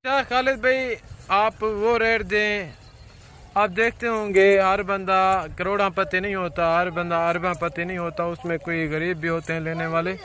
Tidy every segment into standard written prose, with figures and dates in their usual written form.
क्या खालिद भाई, आप वो रेट दें। आप देखते होंगे हर बंदा करोड़पति नहीं होता, हर बंदा अरबपति नहीं होता, उसमें कोई गरीब भी होते हैं लेने वाले।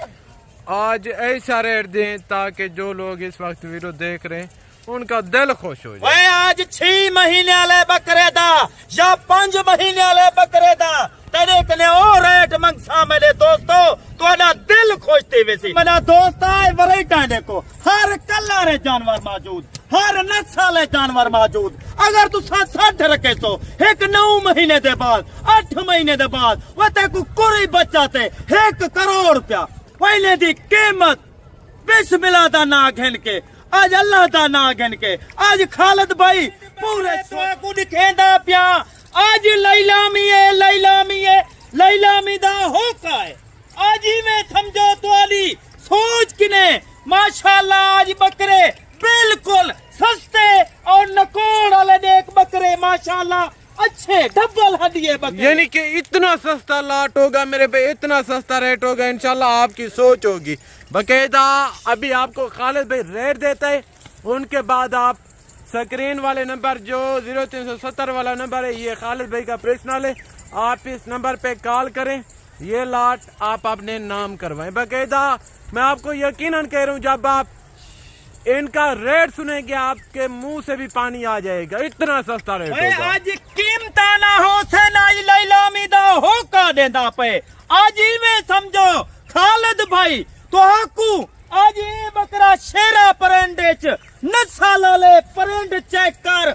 आज ऐसा रेट दें ताकि जो लोग इस वक्त वीडियो देख रहे हैं उनका दिल खुश हो जाए। आज 6 महीने वाले बकरे दा या 5 महीने वाले बकरे दा तेरे कने ओ रेट मंगसा मेरे दोस्तों, तुम्हारा दिल खुश थी वैसी। मेरा दोस्त है वैरायटी देखो, हर कलर है जानवर मौजूद, हर नस्ल है जानवर मौजूद। अगर तू 60 रखे सो एक 9 महीने दे बाद 8 महीने दे बाद वो ते को कोई बच्चा ते 1 करोड़ रुपया पहले दी कीमत बिस्मिल्लाह दा ना घिन के आज अल्लाह दा ना घिन के आज खालिद भाई पूरे को दिखेंदा पिया। आज लैलामी दा होका है। आज ही में समझो तुम्हारी सोच किने माशाल्लाह आज बकरे बिल्कुल सस्ते और नकोड़ वाले देख बकरे माशाल्लाह अच्छे डबल हड्डिये बकरे। यानी कि इतना सस्ता लाट होगा मेरे पे, इतना सस्ता रेट होगा। इंशाल्लाह आपकी सोच होगी बकायदा। अभी आपको खालिद भाई रेट देता है, उनके बाद आप स्क्रीन वाले नंबर जो 0370 वाला नंबर है ये खालिद भाई का पर्सनल है, आप इस नंबर पे कॉल करें, ये लाट आप अपने नाम करवाएं बकायदा। मैं आपको यकीनन कह रहा हूँ जब आप इनका रेट सुनेंगे आपके मुंह से भी पानी आ जाएगा, इतना सस्ता रेट होगा। आज कीमत ना हो से ना लैलामी दा हो का देंदा पे। आज ही में समझो खालिद भाई तो हाकू आज ये बकरा शेरा परेंडेच नसाले परेंड चेक कर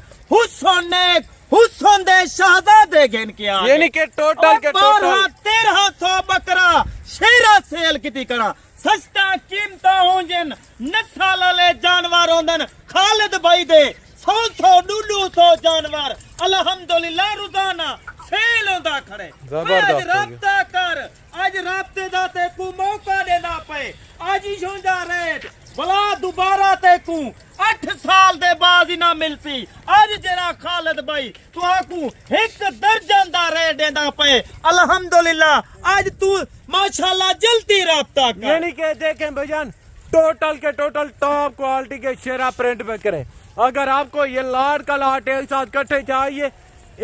हुसन दे शहजादे गेन किया। यानी कि टोटल के टोटल 1300 बकरा शेरा सेल किती करा सस्ता कीमता हो जिन नसाले जानवर होंदन खालिद भाई दे 100 जानवर अल्हम्दुलिल्लाह रोजाना सेल होंदा खड़े। आज राब्ता कर, आज राब्ते दा ते को मौका देना पे। आज ही होंदा रेट भला दोबारा ते को 8 साल दे बाद ही ना मिलती। आज जरा खालिद भाई तू आकू 1 दर्जन दा रेट देंदा पे अल्हम्दुलिल्लाह। आज तू माशाल्लाह जल्दी राब्ता कर। यानी कि देखें भैजान टोटल के टोटल टॉप क्वालिटी के शेरा प्रिंट पे करें। अगर आपको ये लाट का लाट एक साथ इकट्ठे चाहिए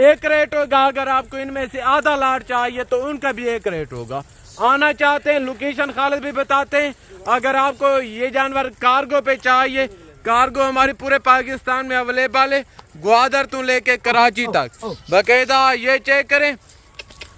एक रेट होगा, अगर आपको इनमें से आधा लाट चाहिए तो उनका भी एक रेट होगा। आना चाहते हैं लोकेशन खालिद भी बताते हैं। अगर आपको ये जानवर कार्गो पे चाहिए, कार्गो हमारे पूरे पाकिस्तान में अवेलेबल है, ग्वादर तो लेके कराची तक बकायदा। ये चेक करें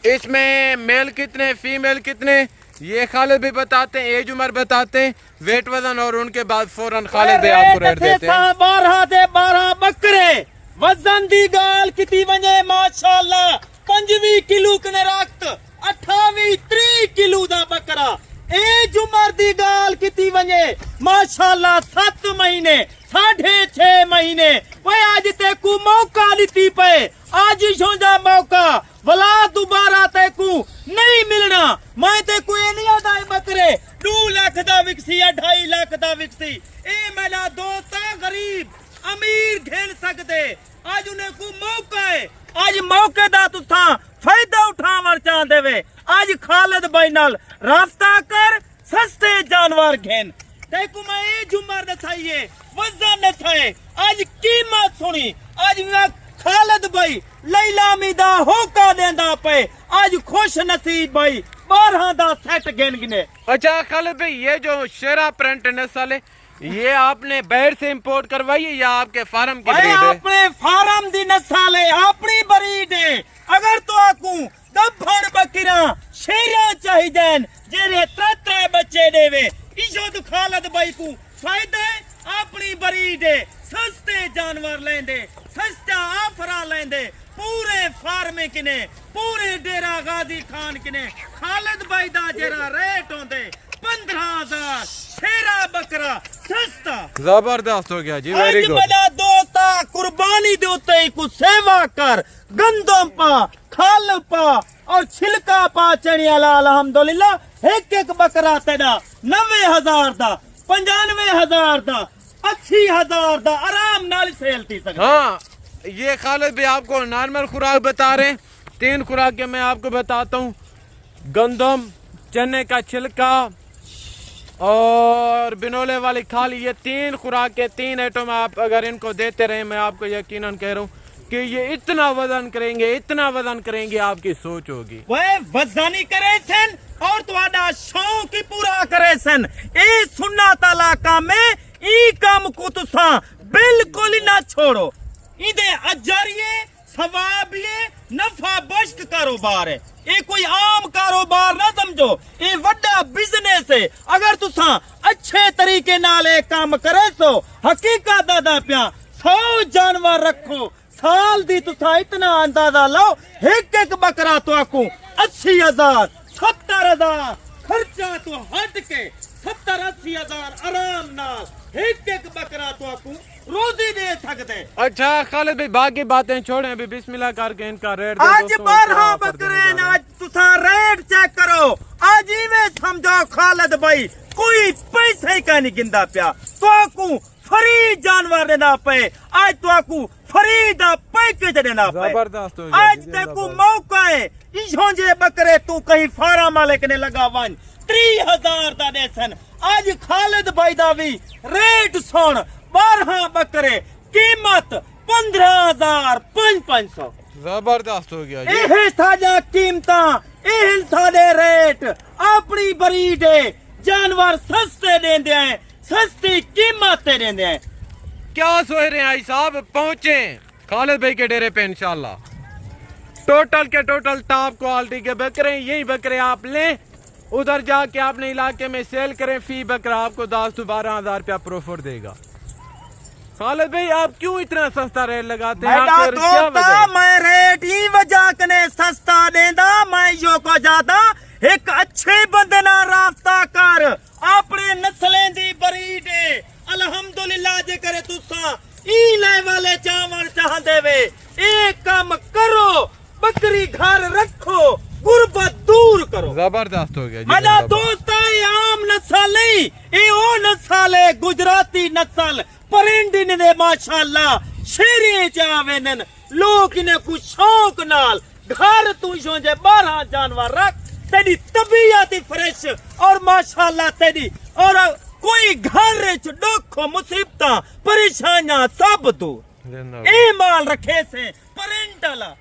इसमें मेल कितने फीमेल कितने ये खालिद भी बताते हैं, एज उम्र बताते हैं, वेट वजन, और उनके बाद फौरन खालिद भी आपको रेट देते हैं। 12 बकरे वजन दी गाल किती वने माशाल्लाह 25 किलो कने रक्त 28-30 किलो दा बकरा। एज उम्र दी गाल किती वने माशाल्लाह 7 महीने 6.5 महीने। वो आज ते को मौका दिती पे, आज ही छोंदा मौका भला दोबारा ते को नहीं मिलना। मैं ते को एनिया दा बकरे 2 लाख दा विकसी 2.5 लाख दा विकसी। ए मेरा दोस्त गरीब अमीर घेर सकते। आज उन्हें को मौका है, आज मौके दा तुसा फायदा उठावर चाहते वे। आज खालिद भाई नाल रास्ता कर सस्ते जानवर घेन देखो। मैं ये जुमर दसाइए वजन दसाए आज कीमत सुनी। आज खालिद भाई लैलामी दा होका देंदा पे। आज खुश नसीब भाई 12 दा सेट गेन गिने। अच्छा खालिद भाई ये जो शेरा प्रिंट नस्ल है ये आपने बाहर से इंपोर्ट करवाई है या आपके फार्म की ब्रीड है? अपने फार्म दी नस्ल है, अपनी ब्रीड है। अगर तो आकू दफड़ बकरा शेरा चाहिए जेरे 3 बच्चे देवे इशो तो खालिद भाई को फायदा है। अपनी ब्रीड है, सस्ते जानवर लेंदे, सस्ता आफरा लेंदे, पूरे फार्मे किने पूरे डेरा गाजी खान किने खालिद भाई दा जेरा रेट होंदे 15,000 शेरा बकरा सस्ता जबरदस्त हो गया जी। Very good. मेरा दोस्ता कुर्बानी दे उत्ते को सेवा कर, गंदम पा खाल पा और छिलका पा चने वाला अल्हम्दुलिल्लाह। एक बकरा तेरा 90,000 दा 95,000 दा 80,000 दा आराम नाल सेल थी सकता। हाँ ये खालिद भी आपको नॉर्मल खुराक बता रहे हैं। 3 खुराकें मैं आपको बताता हूँ, गंदम, चने का छिलका, और बिनोले वाली खाली ये 3 खुराक के 3 आइटम आप अगर इनको देते रहे, मैं आपको यकीनन कह रहा हूँ कि ये इतना वजन करेंगे, इतना वजन करेंगे, आपकी सोच होगी। वह वजनी करे सन और तुम्हारा शौक ही पूरा करे सन। ए सुन्ना तलाका में ई काम को तुसा बिल्कुल ही ना छोड़ो। इदे अजरिए सवाबिये नफा बख्श कारोबार है। ये कोई आम कारोबार ना समझो, ये वड्डा बिजनेस है। अगर तुसा अच्छे तरीके नाल ये काम करे सो हकीकत दादा प्या 100 जानवर रखो, साल दी तुसा इतना अंदाजा लो, एक बकरा तो आकू 80,000 70,000 खर्चा तो हट के 70-80 हजार आराम नाल एक बकरा तो आकू रोजी दे सकते। अच्छा खालिद भाई बाकी बातें छोड़ें, अभी बिस्मिल्लाह करके इनका रेट दे आज दोस्तों, 12 क्या ऑफर बकरे देने जा रहे हैं। आज तुसा रेट चेक करो। आज ही में समझो खालिद भाई कोई पैसे का नहीं गिंदा पिया, तो आकू फ्री जानवर देना पे, आज तो आकू फ्री दा पैकेज देना पे। जबरदस्त हो गया, आज जी, देखो जबरदस्त। मौका है, इशों जे बकरे तू कहीं फार्म वाले कने लगा वन 30,000 दा देसन। आज खालिद भाई दा भी रेट सुन, 12 बकरे कीमत 15,000 500। जबरदस्त हो गया जी। ਇਹ ਸਾਡਾ ਕੀਮਤਾਂ ਇਹ ਸਾਡੇ ਰੇਟ ਆਪਣੀ ਬਰੀਡ ਹੈ। जानवर सस्ते देंदे हैं, सस्ती कीमत ते देंदे हैं। क्या सोच रहे हैं आई साहब, पहुंचे खालिद भाई के डेरे पे इंशाल्लाह। टोटल के टोटल टॉप क्वालिटी के बकरे, यही बकरे आप लें, उधर जाके अपने इलाके में सेल करें, फी बकरा आपको 10 से 12,000 रुपया प्रॉफिट देगा। खालिद भाई आप क्यों इतना सस्ता रेट लगाते हैं? बेटा आखिर क्या वजह दोस्ता है? मैं रेट ही वजह कने सस्ता देंदा, मैं यो को ज्यादा एक अच्छे बंदे ना रास्ता कर, अपने नस्लें दी बरीड है। अल्हम्दुलिल्लाह जे करे तुसा ई ले वाले चावल चाहते वे, एक काम करो, बकरी घर रखो, गुर्बत दूर करो। जबरदस्त हो गया जी। मना जबरदस्त। दोस्ता ये आम नस्ल नहीं, ये ओ नस्ल है, गुजराती नस्ल परिंदी ने माशाल्लाह शेरे चावेनन लोग इन्हें कुछ शौक नाल घर तू जो जे 12 जानवर रख, तेरी तबीयत ही फ्रेश और माशाल्लाह तेरी, और कोई घर च दुख मुसीबत परेशानियां सब दूर जिंदाबाद। ए माल रखे से परिंडला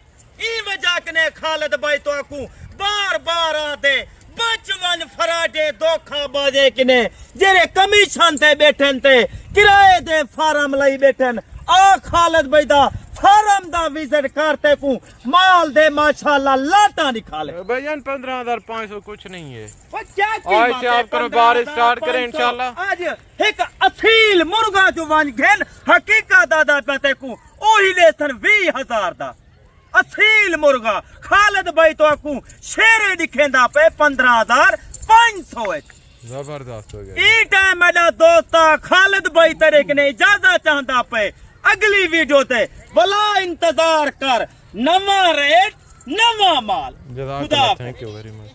ई वजह कने खालिद भाई तो आकू बार बार आते बचवन फराटे धोखा बाजे किने जेरे कमीशन ते बैठन ते किराए दे फार्म लाई बैठन। आ खालिद भाई दा फार्म दा विजिट करते को माल दे माशाल्लाह लाटा निकाले। भैया 15,500 कुछ नहीं है। वो क्या आज से आप कारोबार स्टार्ट करें इंशाल्लाह। आज एक असील मुर्गा जो वन घेन हकीकत दादा पते को ओही लेसन 20,000 दा असील मुर्गा। खालिद भाई तो आकू शेरे दिखेंदा पे 15,500 है। जबरदस्त हो गया। ई टाइम मेरा दोस्ता खालिद भाई तेरे कने इजाजत चाहता पे, अगली वीडियो ते भला इंतजार कर, नवा रेट नवा माल। खुदा थैंक यू वेरी मच।